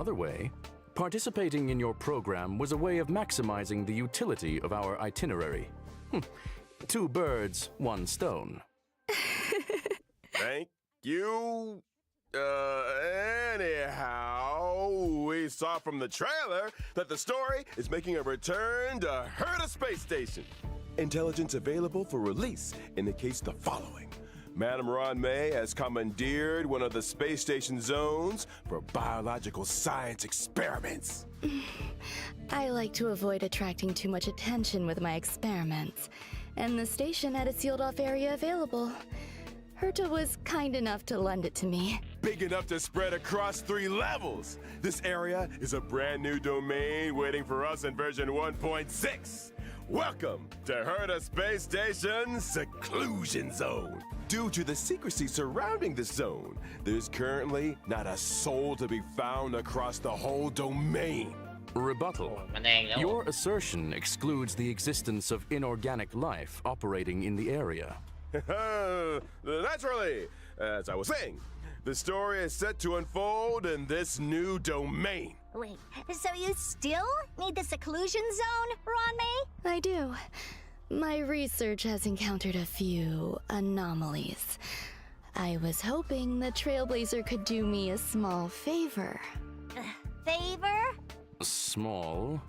Other way, participating in your program was a way of maximizing the utility of our itinerary. Two birds, one stone. Thank you. Anyhow, we saw from the trailer that the story is making a return to Herta Space Station. Intelligence available for release indicates the following. Madame Ron-May has commandeered one of the space station zones for biological science experiments. I like to avoid attracting too much attention with my experiments, and the station had a sealed-off area available. Herta was kind enough to lend it to me. Big enough to spread across 3 levels. This area is a brand new domain waiting for us in version 1.6. Welcome to Herta Space Station's Seclusion Zone. Due to the secrecy surrounding the zone, there's currently not a soul to be found across the whole domain. Rebuttal. มันแดงแล้ว Your assertion excludes the existence of inorganic life operating in the area. Naturally, as I was saying, the story is set to unfold in this new domain. Wait, so you still need the seclusion zone, Ron-May? I do. My research has encountered a few anomalies. I was hoping the Trailblazer could do me a small favor. Favor? Small?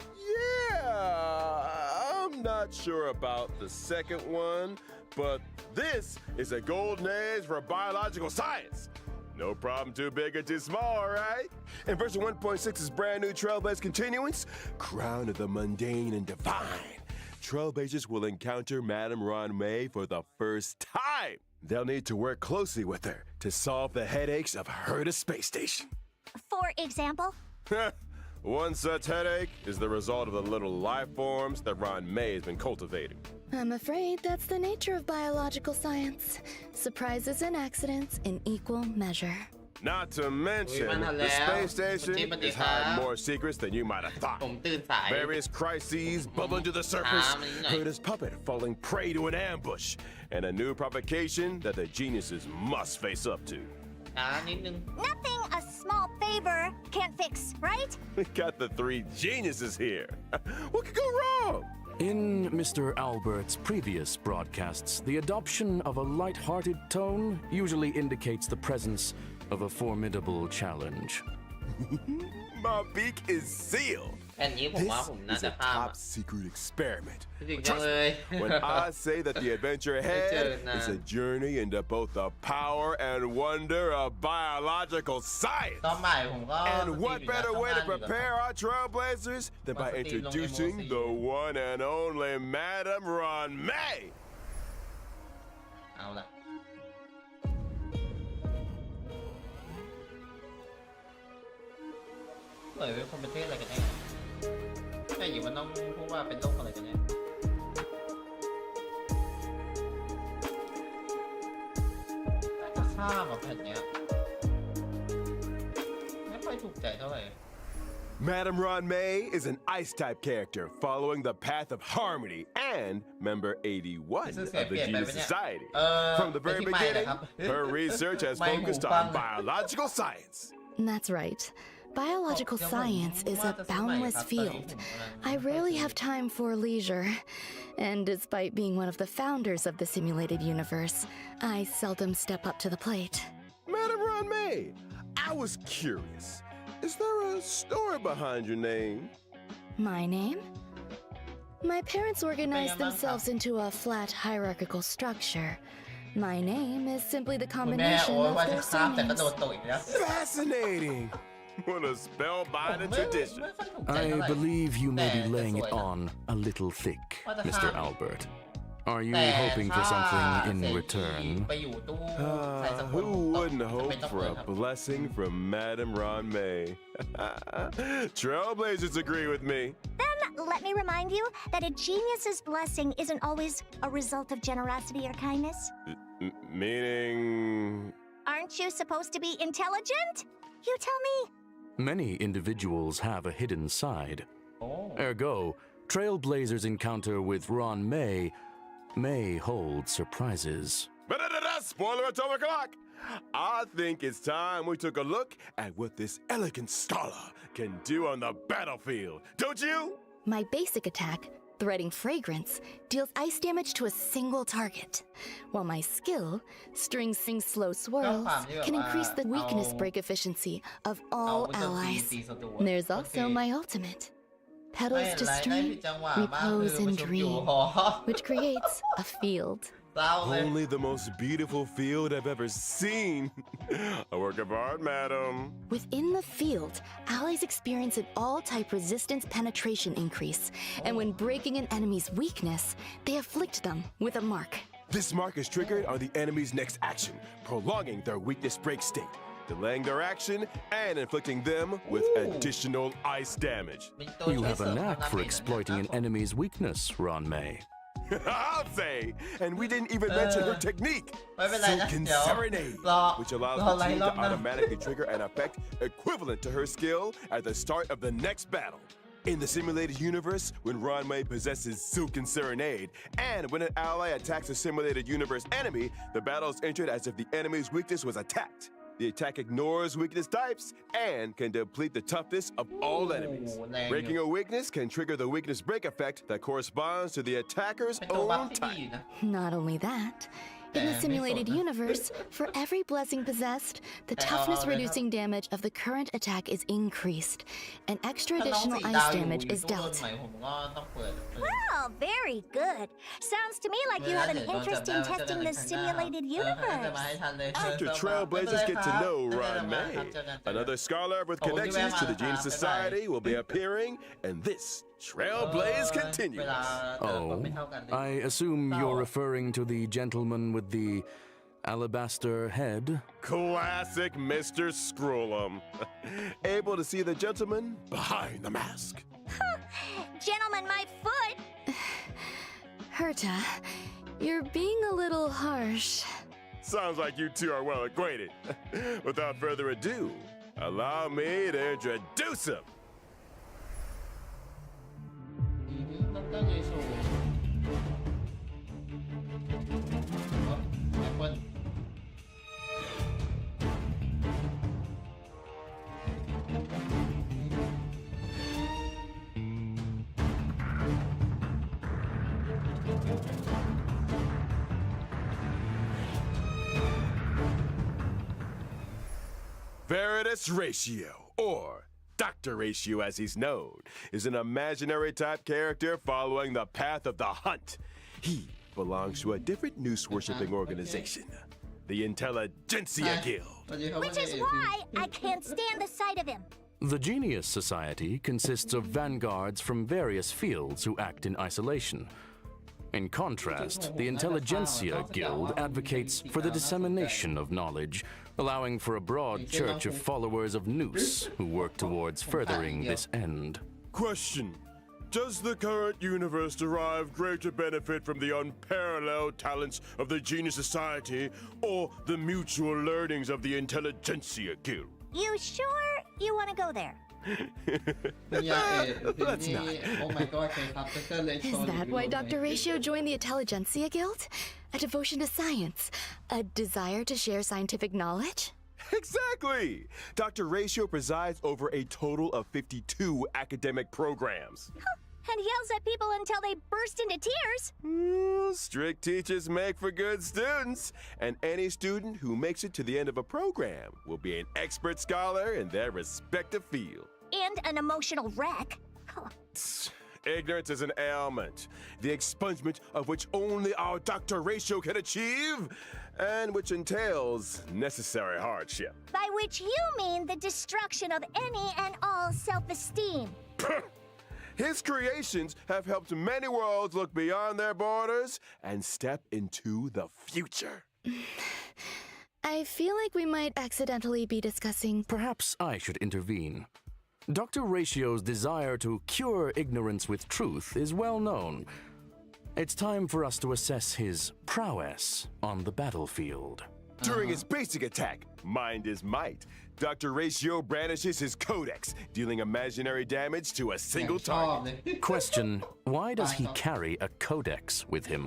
Yeah, I'm not sure about the second one, but this is a golden age for biological science. No problem too big or too small, right? In version 1.6's brand new Trailblaze continuance, Crown of the Mundane and Divine, Trailblazers will encounter Madame Ron-May for the first time. They'll need to work closely with her to solve the headaches of Herta Space Station. For example? One such headache is the result of the little life forms that Ron-May has been cultivating. I'm afraid that's the nature of biological science. Surprises and accidents in equal measure. Not to mention, Uy, man, the hello. space station Pati is ka. hiding more secrets than you might have ผ thought. มตื่นสาย Various crises bubbling to the surface, Ah, man, yun. Herta's puppet falling prey to an ambush, and a new provocation that the geniuses must face up to. ช้านิดนึง Nothing a small favor can't fix, right? We got the 3 geniuses here. What could go wrong? In Mr. Albert's previous broadcasts, the adoption of a light-hearted tone usually indicates the presence of a formidable challenge. My beak is sealed. แผ่นนี้ผมว่า This ผมน่า is จะ a ข้าม top secret experiment. จริงจัง Trust เลย me, when I say that the adventure ahead is a journey into both the power and wonder of biological ตอน science. บ่ายผมก็ And สตรีม what อยู่นะ better ทำ way งาน to อยู่กับ prepare our trailblazers than by Mas introducing pati the long one and only Madame Ron-May? เอาล่ะเป็นคนประเทศอะไรกันแน่แต่อยู่มันต้องพูดว่าเป็นโรคอะไรกันแน่น่าจะข้ามอ่ะแผ่นเนี้ยไม่ค่อยถูกใจเท่าไหร่ Madame Ron-May is an ice-type character following the path of harmony and member 81 of the Genius Society. From the very beginning, her research has focused on biological science. That's right. Biological science is a boundless field. I rarely have time for leisure. And despite being one of the founders of the simulated universe, I seldom step up to the plate. Madame Ron-May, I was curious. Is there a story behind your name? My name? My parents organized themselves into a flat hierarchical structure. My name is simply the คุณแม่ combination โอ้ย of ว่าจะ their ข้ามแต่ก็โด surnames. นตกอีกแล้ว Fascinating. What a ผม spellbinding ไม่ tradition. ค่อยถูกใจ I เท่าไหร่ believe you may beแต่ laying สวย it นะ on a little thick, What the Mr. hell? Albert. Are you แต่ hoping for ถ้า something เส in รี return? ไปอยู่ตู้ใส่สกุล Who wouldn't จำ hope เป็นต้อง for เปิด a ครับ blessing from Madame Ron-May? Trailblazers agree with me. Then let me remind you that a genius's blessing isn't always a result of generosity or kindness. Meaning... Aren't you supposed to be intelligent? You tell me. Many individuals have a hidden side. โอ้ Ergo, Trailblazers' encounter with Ron-May may hold surprises. Spoiler atomic clock! I think it's time we took a look at what this elegant scholar can do on the battlefield, don't you? My basic attack, Threading Fragrance, deals ice damage to a single target, while my skill, String Sing Slow Swirls, can increase the weakness break efficiency of all allies. There's also my ultimate, Petals to Stream, Repose and Dream, which creates a field. Only the most beautiful field I've ever seen. A work of art, madam. Within the field, allies experience an all-type resistance penetration increase, and when breaking an enemy's weakness, they afflict them with a mark. This mark is triggered on the enemy's next action, prolonging their weakness break state, delaying their action, and inflicting them with additional ice damage. You have a knack for exploiting an enemy's weakness, Ranmei. I'll say! And we didn't even mention her technique, ไม่เป็นไรนะ Silken เดี๋ยว Serenade, รอ which allows รอ the ไล่ team รอ to บหน้า automatically trigger an effect equivalent to her skill at the start of the next battle. In the simulated universe, when Ranmei possesses Silken Serenade, and when an ally attacks a simulated universe enemy, the battle is entered as if the enemy's weakness was attacked. The attack ignores weakness types and can deplete the toughness of all enemies. Breaking a weakness can trigger the weakness break effect that corresponds to the attacker's เป็นตัวบัฟ own ที่ดี type. นะ Not only that, in the simulated universe, for every blessing possessed, the toughness-reducing damage of the current attack is increased, and extra ถ้าน้อง additional สี ice ดาวอยู่ damage อยู่ is ตู้โดน dealt. ใหม่ผมก็ต้องเปิด Well, very good. Sounds to me like you have an interest in testing the simulated จะ universe. มาให้ทันเลย After Trailblazers get to know Ranmei, another scholar with connections to the Genius Society will be appearing, and this Trailblaze เว continues. ลาแต่ละคน Oh, ไม่เท่ากันเลย I assume you're referring to the gentleman with the alabaster head? Classic Mr. Scrollum. Able to see the gentleman behind the mask. Gentlemen, my foot! Herta, you're being a little harsh. Sounds like you two are well acquainted. Without further ado, allow me to introduce him. ดร. เยซูแอปเปิ้ล Veritas Ratio, or Dr. Ratio as he's known, is an imaginary type character following the path of the hunt. He belongs to a different noose-worshipping organization, the Intelligentsia Guild. สวัสดีครับ Which is why I can't stand the sight of him. The Genius Society consists of vanguards from various fields who act in isolation. In contrast, the Intelligentsia Guild advocates for the dissemination of knowledge, allowing for a broad church of followers of Noose who work towards furthering this end. Question. Does the current universe derive greater benefit from the unparalleled talents of the Genius Society or the mutual learnings of the Intelligentsia Guild? You sure you want to go there? คุณยาเอ๋ทีนี้ Oh my god เคยครับดร. เลโช Is that why Dr. Ratio joined the Intelligentsia Guild? A devotion to science? A desire to share scientific knowledge? Exactly! Dr. Ratio presides over a total of 52 academic programs. And yells at people until they burst into tears. Strict teachers make for good students, and any student who makes it to the end of a program will be an expert scholar in their respective field. And an emotional wreck. Ignorance is an ailment, the expungement of which only our Dr. Ratio can achieve, and which entails necessary hardship. By which you mean the destruction of any and all self-esteem. His creations have helped many worlds look beyond their borders and step into the future. I feel like we might accidentally be discussing. Perhaps I should intervene. Dr. Ratio's desire to cure ignorance with truth is well known. It's time for us to assess his prowess on the battlefield. During his basic attack, Mind is Might, Dr. Ratio brandishes his codex, dealing imaginary damage to a single ชอบ target. เลย Question, why does he carry a codex with him?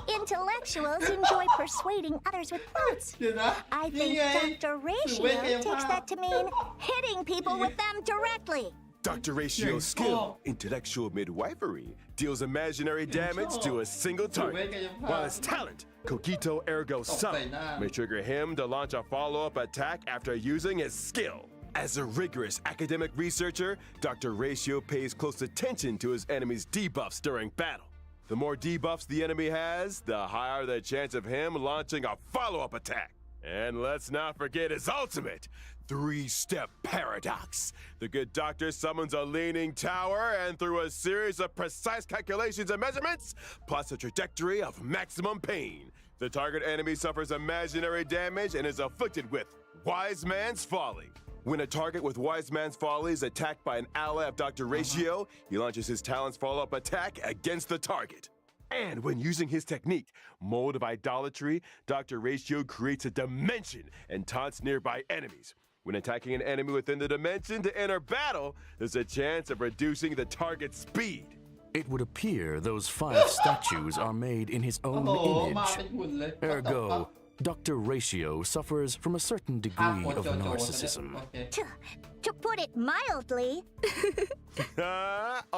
Intellectuals enjoy persuading others with quotes. เดี๋ยวนะ I นี่ think ไง Dr. Ratio takes that to mean hitting people with them directly. Dr. Ratio's skill, intellectual midwifery, deals imaginary damage to a single target, while his talent, Cogito Ergo Sum, may trigger him to launch a follow-up attack after using his skill. As a rigorous academic researcher, Dr. Ratio pays close attention to his enemy's debuffs during battle. The more debuffs the enemy has, the higher the chance of him launching a follow-up attack. And let's not forget his ultimate, three-step paradox. The good doctor summons a leaning tower and through a series of precise calculations and measurements, plots a trajectory of maximum pain. The target enemy suffers imaginary damage and is afflicted with Wise Man's Folly. When a target with Wise Man's Folly is attacked by an ally of Dr. Ratio, he launches his talent's follow-up attack against the target. And when using his technique, Mold of Idolatry, Dr. Ratio creates a dimension and taunts nearby enemies. When attacking an enemy within the dimension to enter battle, there's a chance of reducing the target's speed. It would appear those 5 statues are made in his โอ้ own โหมาเป็น image. หุ่นเลย Ergo, Dr. Ratio suffers from a certain ภาพ degree โคตร of โจโจ้ narcissism. โอเค To put it mildly,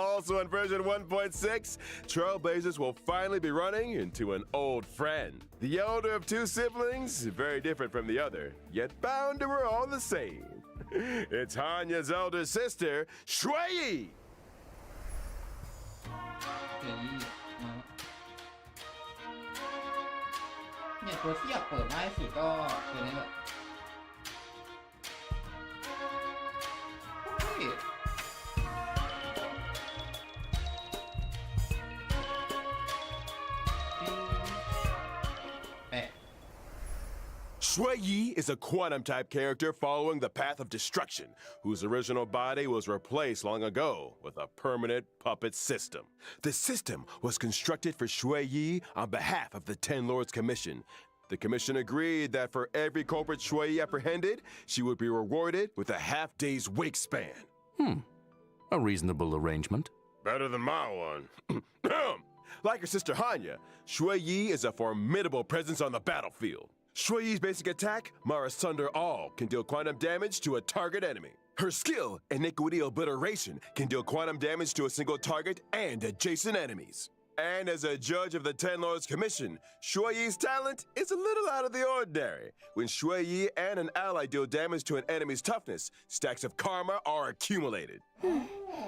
Also in version 1.6, Trailblazers will finally be running into an old friend. The elder of 2 siblings, very different from the other, yet bound to her all the same. It's Hanya's elder sister, Shui! เดี๋ยวนี้มาเนี่ยตัวที่อยากเปิดง่ายสุดก็ตัวนี้แหละเฮ้ย แปะ Shui Yi is a quantum-type character following the path of destruction, whose original body was replaced long ago with a permanent puppet system. The system was constructed for Shui Yi on behalf of the Ten Lords Commission. The commission agreed that for every culprit Shui Yi apprehended, she would be rewarded with a half-day's wake span. A reasonable arrangement. Better than my one. Like her sister Hanya, Shui Yi is a formidable presence on the battlefield. Shui Yi's basic attack, Mara Sunder All, can deal quantum damage to a target enemy. Her skill, Iniquity Obliteration, can deal quantum damage to a single target and adjacent enemies. And as a judge of the Ten Lords Commission, Shui Yi's talent is a little out of the ordinary. When Shui Yi and an ally deal damage to an enemy's toughness, stacks of karma are accumulated. โอ้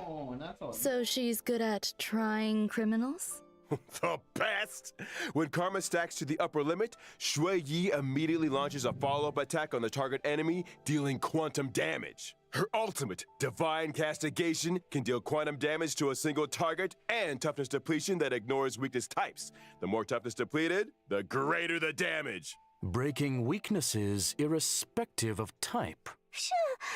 น่าสน So she's good at trying criminals? The best! When karma stacks to the upper limit, Shui Yi immediately launches a follow-up attack on the target enemy, dealing quantum damage. Her ultimate, Divine Castigation, can deal quantum damage to a single target and toughness depletion that ignores weakness types. The more toughness depleted, the greater the damage. Breaking weaknesses irrespective of type.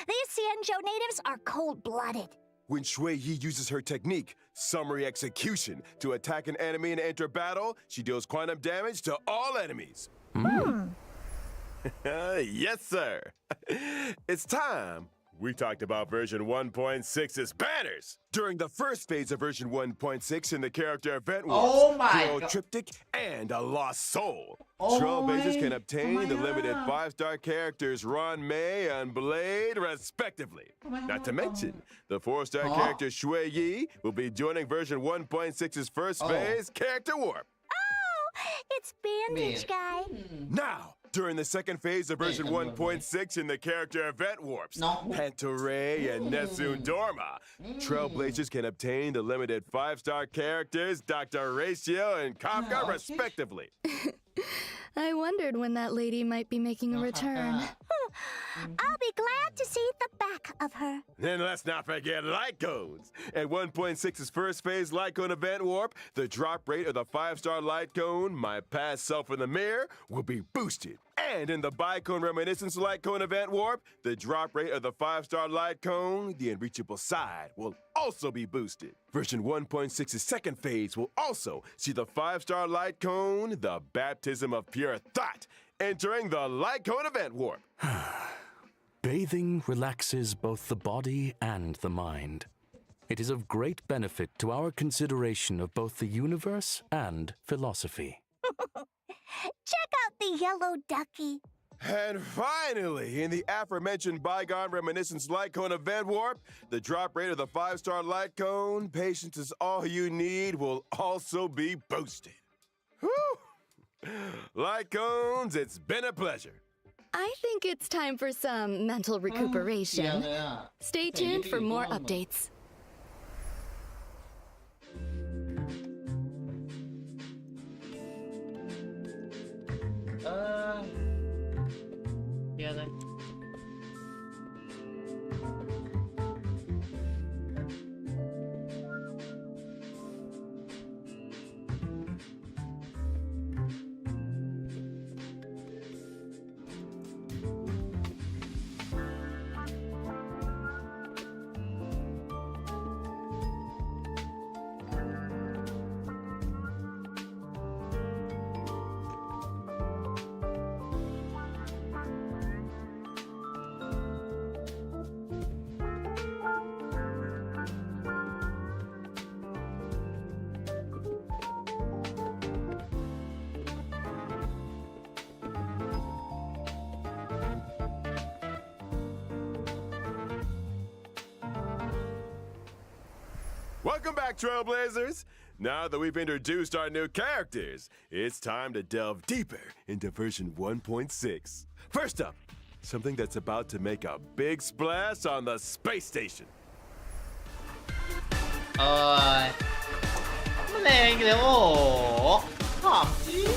these Xianzhou natives are cold-blooded. When Shui Yi uses her technique, Summary Execution, to attack an enemy and enter battle, she deals quantum damage to all enemies. Yes, sir. It's time. We talked about version 1.6's banners. During the first phase of version 1.6 in the character event was Oh my Hero God. Triptych and a Lost Soul. Oh Trailblazers my- can obtain oh my the limited God. 5-star characters Ron May and Blade, respectively. my Not to God. mention, the 4-star Huh? character Shui Yi will be joining version 1.6's first Oh. phase, Character Warp. Oh, it's Bandage Man. Guy. Now, during the second phase of version Hey, 1.6 in the character event warps, No. Pantoray and Nessun Dorma, Trailblazers can obtain the limited 5-star characters Dr. Ratio and Kafka, okay. respectively. I wondered when that lady might be making a return. I'll be glad to see the back of her. Then let's not forget Light Cones. At 1.6's first phase Light Cone event warp, the drop rate of the 5-star Light Cone, my past self in the mirror, will be boosted. And in the Bicone Reminiscence Light Cone event warp, the drop rate of the 5-star Light Cone, the Unreachable Side, will also be boosted. Version 1.6's second phase will also see the 5-star Light Cone, the Baptism of Pure Thought, entering the Light Cone event warp. Bathing relaxes both the body and the mind. It is of great benefit to our consideration of both the universe and philosophy. Check out the yellow ducky. And finally, in the aforementioned bygone reminiscence light cone event warp, the drop rate of the 5-star light cone, patience is all you need, will also be boosted. Whew! Light cones, it's been a pleasure. I think it's time for some mental เสีย recuperation. เลยอ่ะ Stay tuned for more updates. เสียเลย Welcome back, Trailblazers! Now that we've introduced our new characters, it's time to delve deeper into version 1.6. First up, something that's about to make a big splash on the space station. เอ้ยมันแรงอีกแล้วโอ้โหถามจริง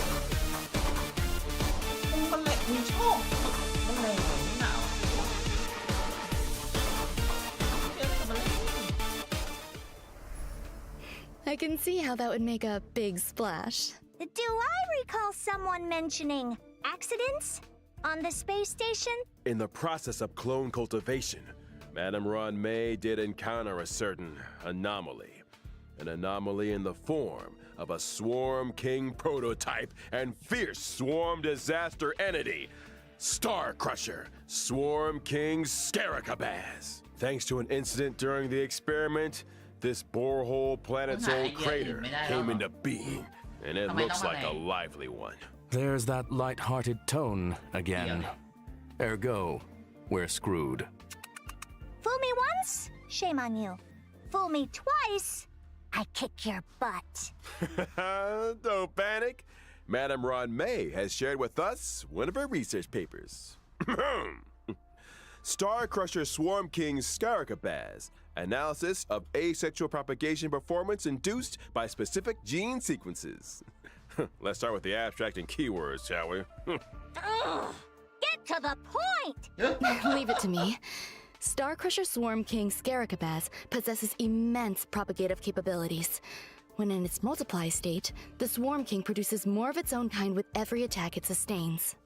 มันแรงมึงชอบมันแรงเหมือนไม่หนาวเดี๋ยวแต่มันแรง I can see how that would make a big splash. Do I recall someone mentioning accidents on the space station? In the process of clone cultivation, Madame Ron May did encounter a certain anomaly. An anomaly in the form of a Swarm King prototype and fierce swarm disaster entity, Star Crusher, Swarm King Scaricabaz. Thanks to an incident during the experiment, this borehole planet's old crater came into being, and it looks like a lively one. There's that light-hearted tone again. Ergo, we're screwed. Fool me once, shame on you. Fool me twice, I kick your butt. Don't panic. Madame Ron May has shared with us one of her research papers. Star Crusher Swarm King Scaricabaz, analysis of asexual propagation performance induced by specific gene sequences. Let's start with the abstract and keywords, shall we? Ugh, get to the point! Leave it to me. Star Crusher Swarm King Scaricabaz possesses immense propagative capabilities. When in its multiply state, the Swarm King produces more of its own kind with every attack it sustains.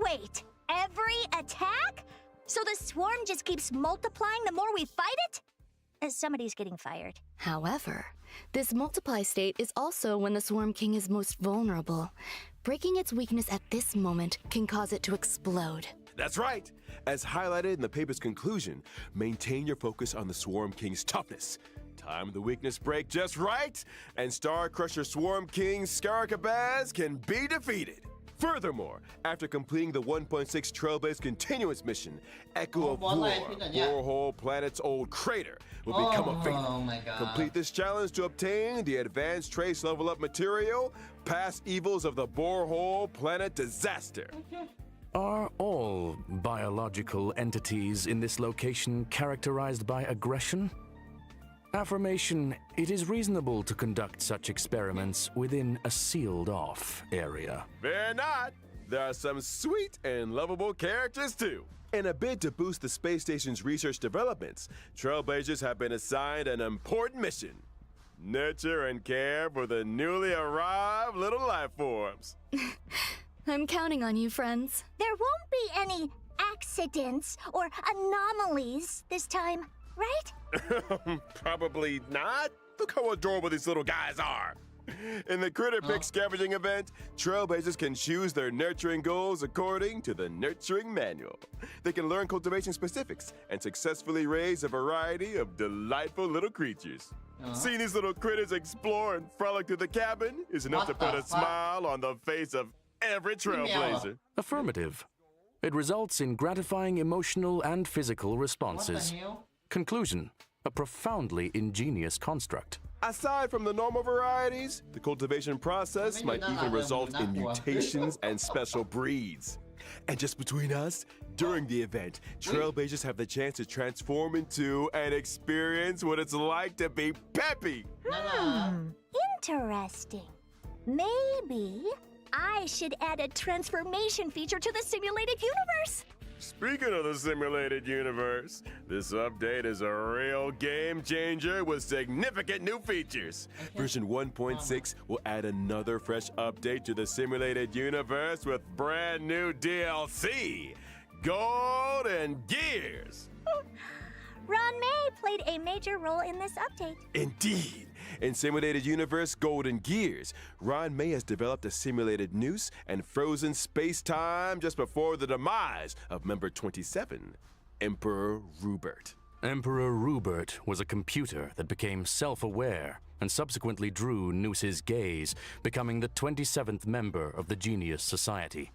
Wait, every attack? So the swarm just keeps multiplying the more we fight it? Somebody's getting fired. However, this multiply state is also when the Swarm King is most vulnerable. Breaking its weakness at this moment can cause it to explode. That's right. As highlighted in the paper's conclusion, maintain your focus on the Swarm King's toughness. Time the weakness break just right, and Star Crusher Swarm King Scaricabaz can be defeated. Furthermore, after completing the 1.6 Trailblaze continuous mission, Echo of War, Borehole Planet's old crater, will become a victim. Oh my god. Complete this challenge to obtain the advanced trace level up material, past evils of the Borehole Planet disaster. Are all biological entities in this location characterized by aggression? Affirmation, it is reasonable to conduct such experiments within a sealed-off area. Fear not. There are some sweet and lovable characters too. In a bid to boost the space station's research developments, Trailblazers have been assigned an important mission. Nurture and care for the newly arrived little life forms. I'm counting on you, friends. There won't be any accidents or anomalies this time, right? Probably not. Look how adorable these little guys are. In the Critter Pick scavenging event, Trailblazers can choose their nurturing goals according to the nurturing manual. They can learn cultivation specifics and successfully raise a variety of delightful little creatures. Seeing these little critters explore and frolic through the cabin is enough to put a smile on the face of every trailblazer. Affirmative. It results in gratifying emotional and physical What the responses. hell Conclusion. A profoundly ingenious construct. Aside from the normal varieties, the cultivation process Maybe might not even that result way, in not one. mutations and special breeds. And just between us, during the event, trailblazers have the chance to transform into and experience what it's like to be peppy. น่ารัก Interesting. Maybe I should add a transformation feature to the simulated universe. Speaking of the simulated universe, this update is a real game changer with significant new features. Version 1.6 will add another fresh update to the simulated universe with brand new DLC, Gold and Gears. Ron May played a major role in this update. Indeed. In Simulated Universe Golden Gears, Ron May has developed a simulated noose and frozen space-time just before the demise of Member 27, Emperor Rupert. Emperor Rupert was a computer that became self-aware and subsequently drew Noose's gaze, becoming the 27th member of the Genius Society.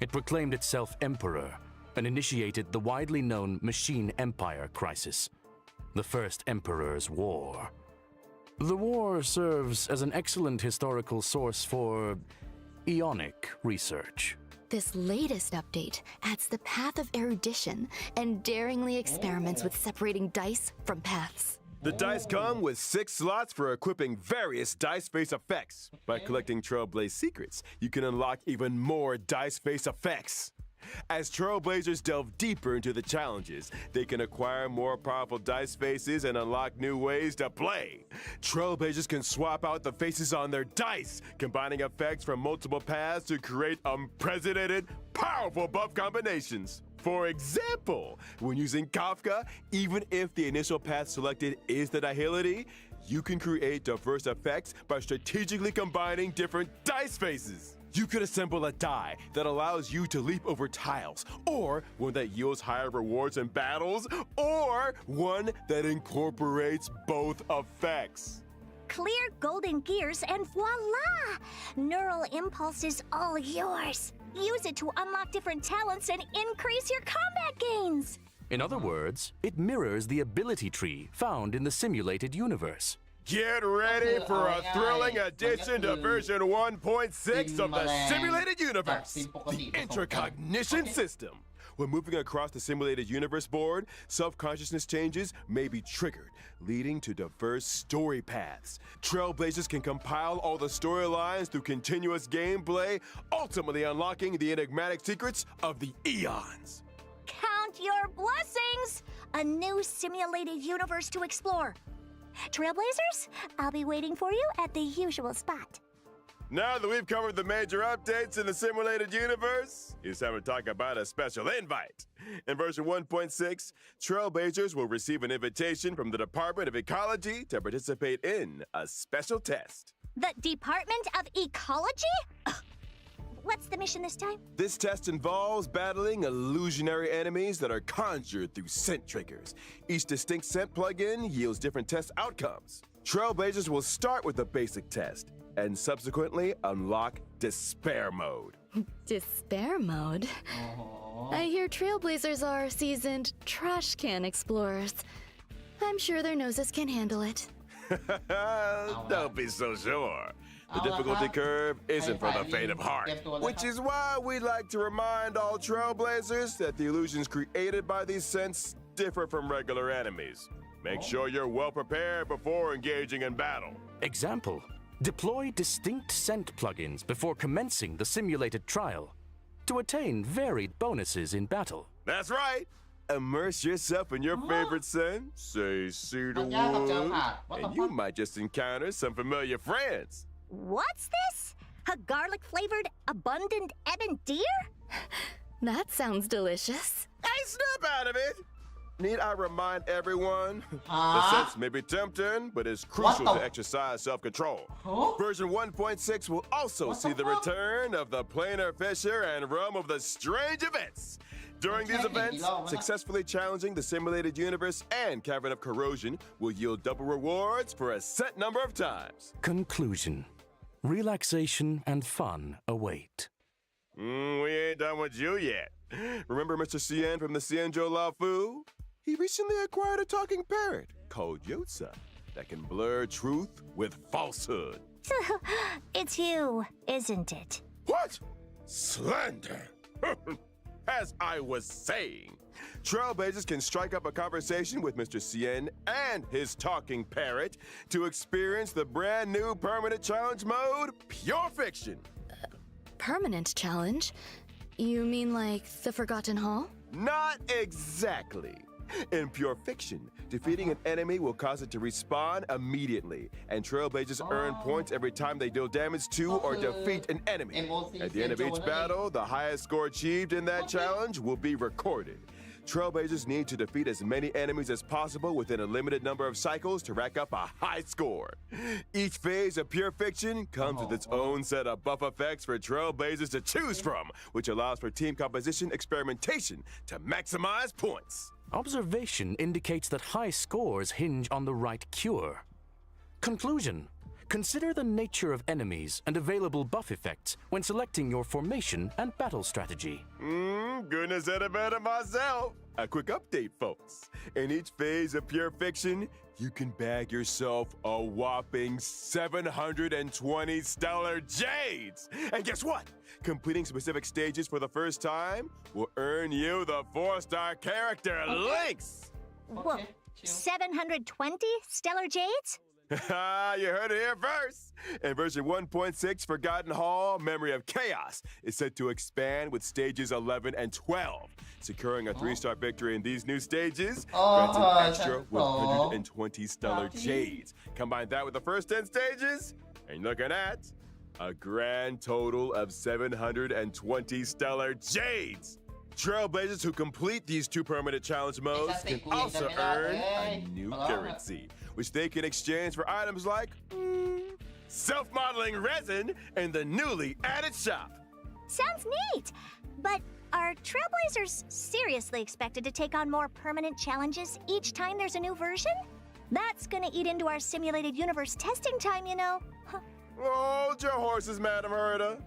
It proclaimed itself Emperor and initiated the widely known Machine Empire crisis, the First Emperor's War. The war serves as an excellent historical source for Ionic research. This latest update adds the path of erudition and daringly experiments with separating dice from paths. The dice come with 6 slots for equipping various dice face effects. By collecting Trailblaze secrets, you can unlock even more dice face effects. As Trailblazers delve deeper into the challenges, they can acquire more powerful dice faces and unlock new ways to play. Trailblazers can swap out the faces on their dice, combining effects from multiple paths to create unprecedented, powerful buff combinations. For example, when using Kafka, even if the initial path selected is the Nihility, you can create diverse effects by strategically combining different dice faces. You could assemble a die that allows you to leap over tiles, or one that yields higher rewards in battles, or one that incorporates both effects. Clear golden gears and voila! Neural impulse is all yours. Use it to unlock different talents and increase your combat gains. In other words, it mirrors the ability tree found in the simulated universe. Get ready for a thrilling addition to version 1.6 of the simulated universe, the intracognition system. When moving across the simulated universe board, self-consciousness changes may be triggered, leading to diverse story paths. Trailblazers can compile all the storylines through continuous gameplay, ultimately unlocking the enigmatic secrets of the eons. Count your blessings! A new simulated universe to explore. Trailblazers, I'll be waiting for you at the usual spot. Now that we've covered the major updates in the simulated universe, it's time to talk about a special invite. In version 1.6, Trailblazers will receive an invitation from the Department of Ecology to participate in a special test. The Department of Ecology? Ugh. What's the mission this time? This test involves battling illusionary enemies that are conjured through scent triggers. Each distinct scent plugin yields different test outcomes. Trailblazers will start with the basic test and subsequently unlock Despair Mode. Despair mode? I hear Trailblazers are seasoned trash can explorers. I'm sure their noses can handle it. Don't be so sure. The difficulty curve isn't for the faint of heart, which is why we like to remind all Trailblazers that the illusions created by these scents differ from regular enemies. Make sure you're well prepared before engaging in battle. Example: deploy distinct scent plugins before commencing the simulated trial to attain varied bonuses in battle. That's right. Immerse yourself in your favorite scent, say cedarwood, and you might just encounter some familiar friends. What's this? A garlic-flavored, abundant ebon deer? That sounds delicious. Hey, snap out of it! Need I remind everyone? The sense may be tempting, but it's crucial to exercise self-control. Version 1.6 will also see the return of the planar fisher and realm of the strange events. During these events, successfully challenging the simulated universe and Cavern of Corrosion will yield double rewards for a set number of times. Conclusion. relaxation and fun await. We ain't done with you yet. Remember Mr. Cien from the Cienjo Lao Fu? He recently acquired a talking parrot called Yotza that can blur truth with falsehood. It's you, isn't it? What? Slander! As I was saying, Trailblazers can strike up a conversation with Mr. Cien and his talking parrot to experience the brand new permanent challenge mode, Pure Fiction. Permanent challenge? You mean like the Forgotten Hall? Not exactly. In Pure Fiction, defeating an enemy will cause it to respawn immediately, and Trailblazers earn points every time they deal damage to or defeat an enemy. At the end of each battle, the highest score achieved in that challenge will be recorded. Trailblazers need to defeat as many enemies as possible within a limited number of cycles to rack up a high score. Each phase of Pure Fiction comes with its own set of buff effects for Trailblazers to choose from, which allows for team composition experimentation to maximize points. Observation indicates that high scores hinge on the right cure. Conclusion: consider the nature of enemies and available buff effects when selecting your formation and battle strategy. Goodness said it better myself. A quick update, folks. In each phase of Pure Fiction, you can bag yourself a whopping 720 stellar jades. And guess what? Completing specific stages for the first time will earn you the 4-star character links. Whoa, 720 stellar jades? You heard it here first. In version 1.6, Forgotten Hall, Memory of Chaos is set to expand with stages 11 and 12. Securing a 3-star victory in these new stages grants an extra 120 stellar jades. Combine that with the first 10 stages, and you're looking at a grand total of 720 stellar jades. Trailblazers who complete these 2 permanent challenge modes can also earn a new currency, which they can exchange for items like self-modeling resin in the newly added shop. Sounds neat! But are Trailblazers seriously expected to take on more permanent challenges each time there's a new version? That's gonna eat into our simulated universe testing time, you know. Hold your horses, Madam Herda.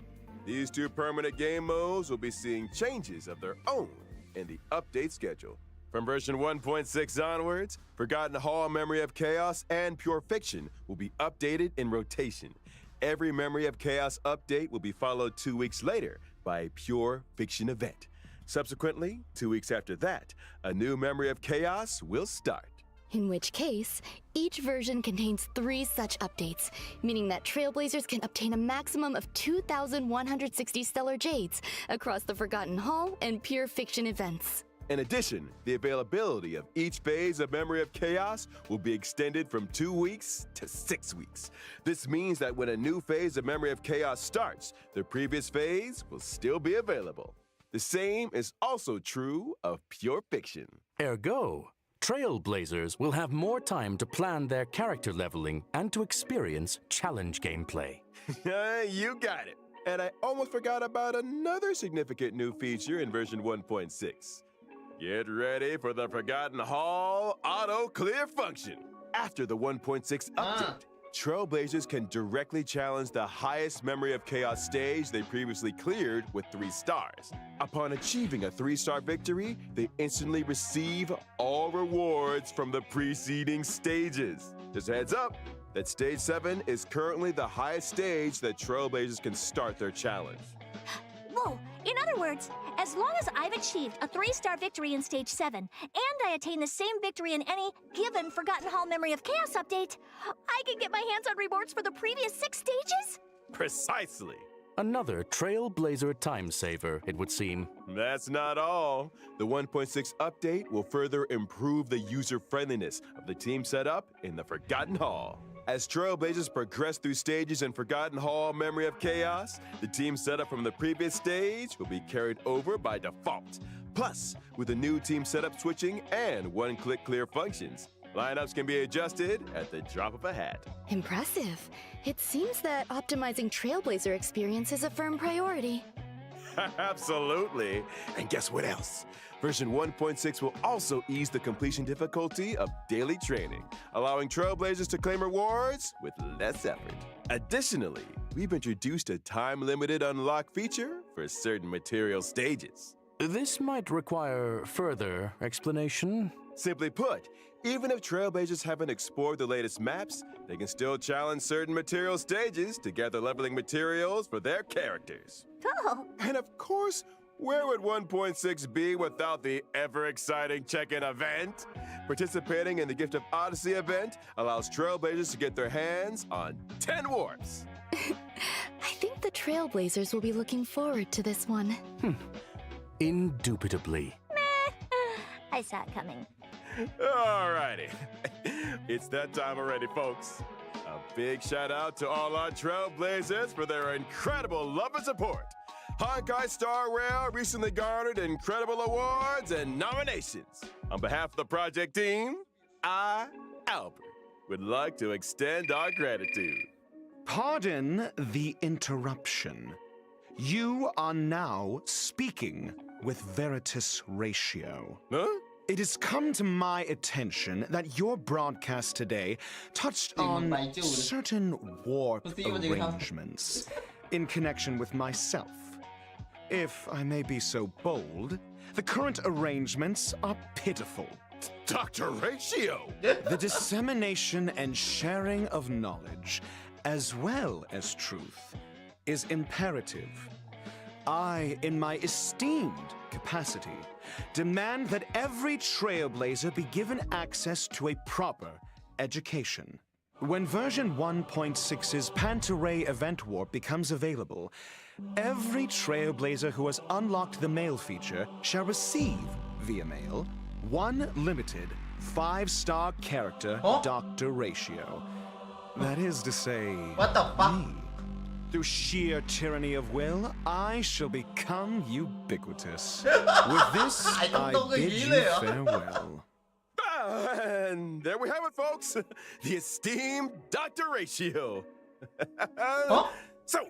These 2 permanent game modes will be seeing changes of their own in the update schedule. From version 1.6 onwards, Forgotten Hall, Memory of Chaos, and Pure Fiction will be updated in rotation. Every Memory of Chaos update will be followed 2 weeks later by a Pure Fiction event. Subsequently, 2 weeks after that, a new Memory of Chaos will start. In which case, each version contains 3 such updates, meaning that Trailblazers can obtain a maximum of 2,160 stellar jades across the Forgotten Hall and Pure Fiction events. In addition, the availability of each phase of Memory of Chaos will be extended from 2 weeks to 6 weeks. This means that when a new phase of Memory of Chaos starts, the previous phase will still be available. The same is also true of Pure Fiction. Ergo, Trailblazers will have more time to plan their character leveling and to experience challenge gameplay. You got it. And I almost forgot about another significant new feature in version 1.6. Get ready for the Forgotten Hall auto clear function. After the 1.6 update, Trailblazers can directly challenge the highest Memory of Chaos stage they previously cleared with 3 stars. Upon achieving a 3-star victory, they instantly receive all rewards from the preceding stages. Just a heads up that stage 7 is currently the highest stage that Trailblazers can start their challenge. Whoa, in other words, as long as I've achieved a 3-star victory in Stage 7, and I attain the same victory in any given Forgotten Hall Memory of Chaos update, I can get my hands on rewards for the previous 6 stages? Precisely. Another Trailblazer time saver, it would seem. That's not all. The 1.6 update will further improve the user-friendliness of the team setup in the Forgotten Hall. As Trailblazers progress through stages in Forgotten Hall Memory of Chaos, the team setup from the previous stage will be carried over by default. Plus, with the new team setup switching and one-click clear functions, lineups can be adjusted at the drop of a hat. Impressive. It seems that optimizing Trailblazer experience is a firm priority. Absolutely. And guess what else? Version 1.6 will also ease the completion difficulty of daily training, allowing Trailblazers to claim rewards with less effort. Additionally, we've introduced a time-limited unlock feature for certain material stages. This might require further explanation. Simply put, even if Trailblazers haven't explored the latest maps, they can still challenge certain material stages to gather leveling materials for their characters. Oh, And of course, where would 1.6 be without the ever-exciting check-in event? Participating in the Gift of Odyssey event allows Trailblazers to get their hands on 10 warps. I think the Trailblazers will be looking forward to this one. Indubitably. I saw it coming. Alrighty. It's that time already, folks. A big shout out to all our Trailblazers for their incredible love and support. Honkai Star Rail recently garnered incredible awards and nominations. On behalf of the project team, I, Albert, would like to extend our gratitude. Pardon the interruption. You are now speaking with Veritas Ratio. Huh? It has come to my attention that your broadcast today touched on certain warp arrangements in connection with myself. If I may be so bold, the current arrangements are pitiful. Dr. Ratio! The dissemination and sharing of knowledge, as well as truth, is imperative. I, in my esteemed capacity, demand that every Trailblazer be given access to a proper education. When version 1.6's Pantaray Event Warp becomes available, every Trailblazer who has unlocked the mail feature shall receive, via mail, one limited 5-star character Dr. Ratio. That is to say, What the fuck? me. Through sheer tyranny of will, I shall become ubiquitous. With this, I bid you farewell. And there we have it, folks. The esteemed Dr. Ratio. Huh? So,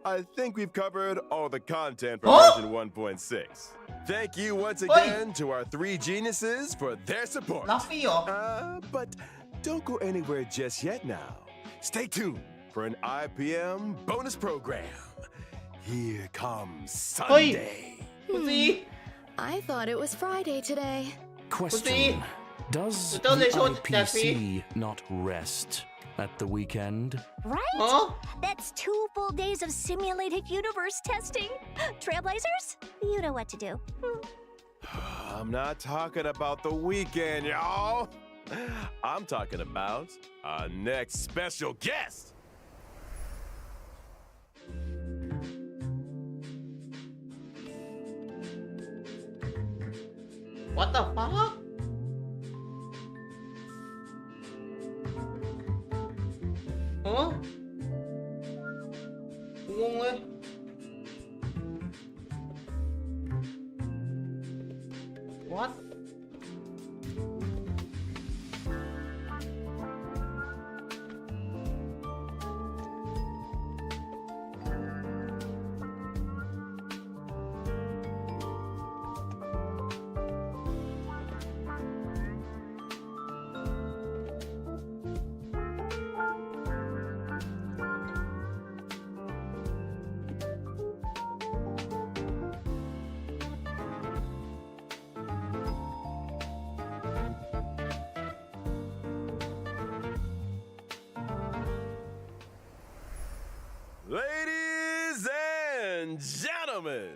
I think we've covered all the content for version 1.6. Thank you once again to our 3 geniuses for their support. รับฟรีเหรอ But don't go anywhere just yet now. Stay tuned for an IPM bonus program. Here comes Sunday. คุณซี I thought it was Friday today. Question. Does Don't the they show IPC not rest at the weekend? Right? ฮะ That's 2 full days of simulated universe testing. Trailblazers, you know what to do. I'm not talking about the weekend, y'all. I'm talking about our next special guest. What the fuck ฮะงงเลย What Ladies and gentlemen,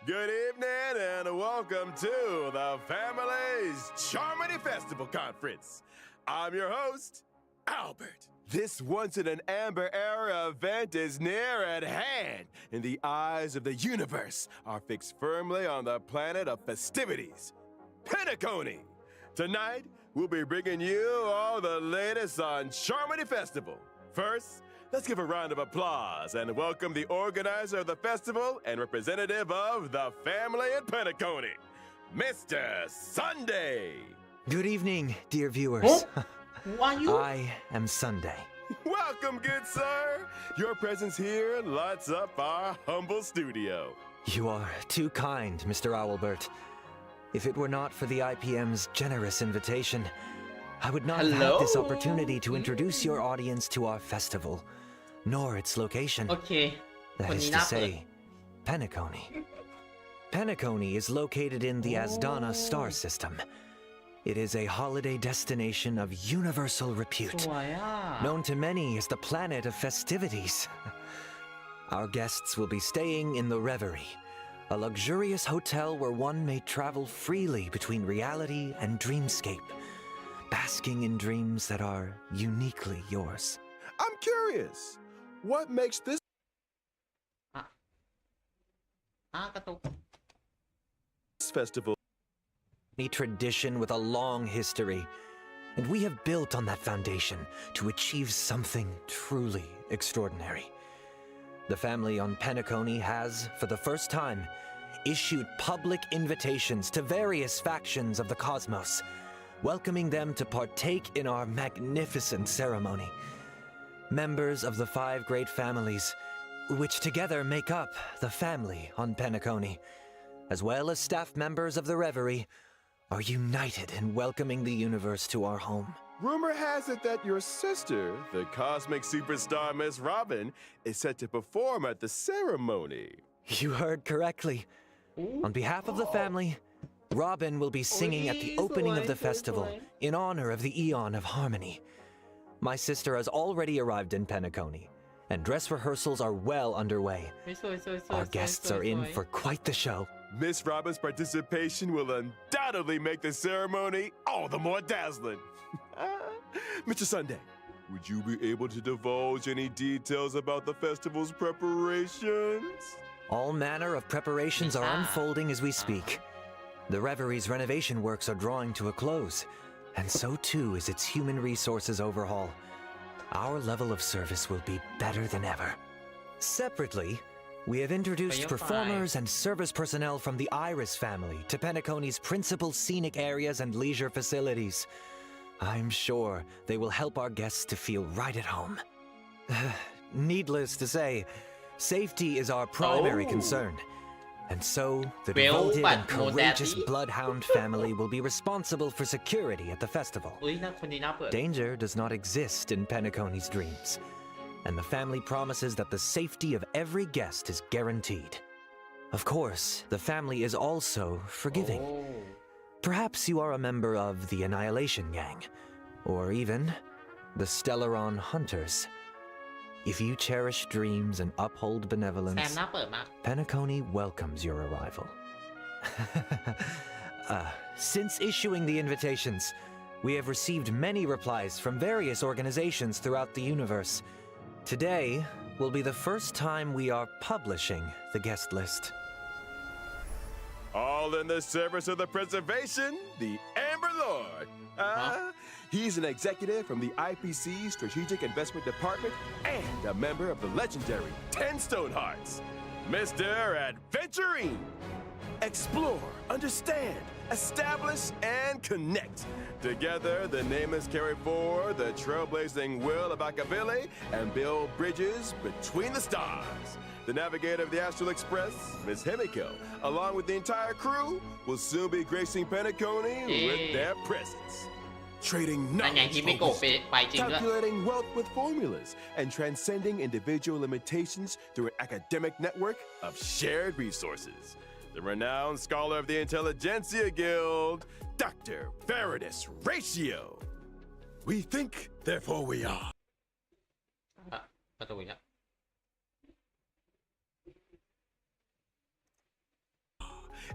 good evening and welcome to the Family's Charmony Festival Conference. I'm your host, Albert. This once-in-an-amber era event is near at hand, and the eyes of the universe are fixed firmly on the planet of festivities, Pentaconi. Tonight, we'll be bringing you all the latest on Charmony Festival. First, let's give a round of applause and welcome the organizer of the festival and representative of the family in Pentaconi, Mr. Sunday. Good evening, dear viewers. Huh? Who are you I am Sunday. Welcome, good sir. Your presence here lights up our humble studio. You are too kind, Mr. Owlbert. If it were not for the IPM's generous invitation, I would not have had this Hello? opportunity to introduce your audience to our festival. nor its location. โอเค That คน is นี้ to น่าเปิด say, Penacony. Penacony is located in the Asdana star system. It is a holiday destination of universal ส repute, วยอ่ะ known to many as the planet of festivities. Our guests will be staying in the Reverie, a luxurious hotel where one may travel freely between reality and dreamscape, basking in dreams that are uniquely yours. I'm curious, what makes this กระตุก festival A tradition with a long history, and we have built on that foundation to achieve something truly extraordinary. The family on Penacony has, for the first time, issued public invitations to various factions of the cosmos, welcoming them to partake in our magnificent ceremony. Members of the 5 great families, which together make up the family on Penacony, as well as staff members of the Reverie, are united in welcoming the universe to our home. Rumor has it that your sister, the cosmic superstar Miss Robin, is set to perform at the ceremony. You heard correctly. On behalf of the family, Robin will be singing at the opening of the festival in honor of the Eon of Harmony. My sister has already arrived in Penacony, and dress rehearsals are well underway. สวยๆ Our guests are in for quite the show. Miss Robin's participation will undoubtedly make the ceremony all the more dazzling. Mr. Sunday, would you be able to divulge any details about the festival's preparations? All manner of preparations are unfolding as we speak. The Reverie's renovation works are drawing to a close, and so too is its human resources overhaul. Our level of service will be better than ever. Separately, we have introduced performers and service personnel from the Iris family to Penacony's principal scenic areas and leisure facilities. I'm sure they will help our guests to feel right at home. Needless to say, safety is our primary concern. And so, the devoted and courageous Bloodhound family will be responsible for security at the festival. อุ้ยน่าคนนี้น่าเปิด Danger does not exist in Penacony's dreams, and the family promises that the safety of every guest is guaranteed. Of course, the family is also forgiving. Perhaps you are a member of the Annihilation Gang, or even the Stellaron Hunters. If you cherish dreams and uphold แซม benevolence, น่าเปิดมาก Penacony welcomes your arrival. Since issuing the invitations, we have received many replies from various organizations throughout the universe. Today will be the first time we are publishing the guest list. All in the service of the preservation, the Amber Lord. He's an executive from the IPC Strategic Investment Department and a member of the legendary 10 Stonehearts. Mr. Adventurine. Explore, understand, establish, and connect. Together, the namers carry forward the trailblazing will of Akabili and build bridges between the stars. The navigator of the Astral Express, Miss Himiko, along with the entire crew, will soon be gracing Penacony with their presence. Trading นั่นไง knowledge, ฮิมิโกะ focus, ไปจริงด้วย calculating wealth with formulas, and transcending individual limitations through an academic network of shared resources. The renowned scholar of the Intelligentsia Guild, Dr. Veridus Ratio. We think, therefore we are. ประตูอีกแล้ว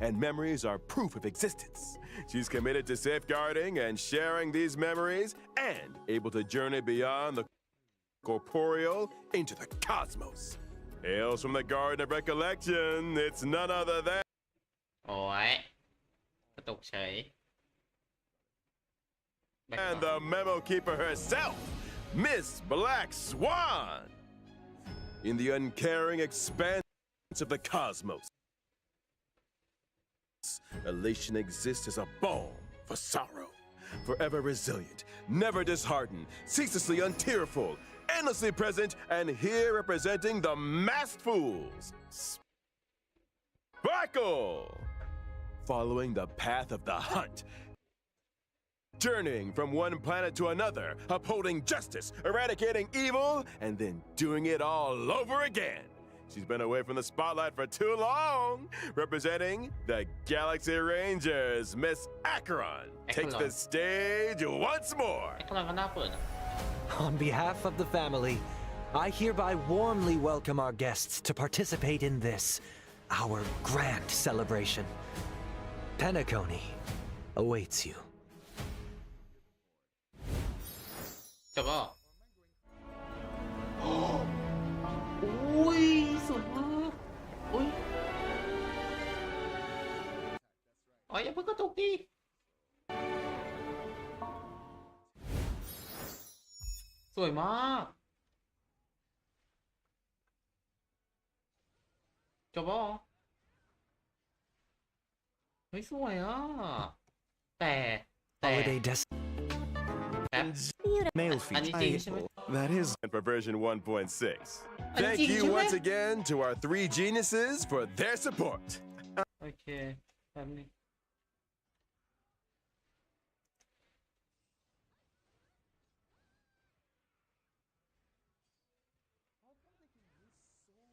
And memories are proof of existence. She's committed to safeguarding and sharing these memories and able to journey beyond the corporeal into the cosmos. Hails from the Garden of Recollection, it's none other than โอ้ยกระตุกเฉย and the memo keeper herself, Miss Black Swan. In the uncaring expanse of the cosmos, elation exists as a balm for sorrow. Forever resilient, never disheartened, ceaselessly untearful, endlessly present, and here representing the masked fools. Sparkle! Following the path of the hunt, journeying from one planet to another, upholding justice, eradicating evil, and then doing it all over again. She's been away from the spotlight for too long. Representing the Galaxy Rangers, Miss Acheron takes the stage once more. ไอ้กำลังก็น่าเปิดนะ On behalf of the family, I hereby warmly welcome our guests to participate in this, our grand celebration. Penacony awaits you. จบแล้วอุ้ยสุดมากอุ้ยอ๋ออย่าเพิ่งกระตุกดิสวยมากจบแล้วเฮ้ยสวยอ่ะแต่ Holiday แป๊บ Male อันนี้ feature. จริงใช่ไหม That is And for version 1.6. And Thank did you you once it? again to our three geniuses for their support. โอเคแป๊บนึง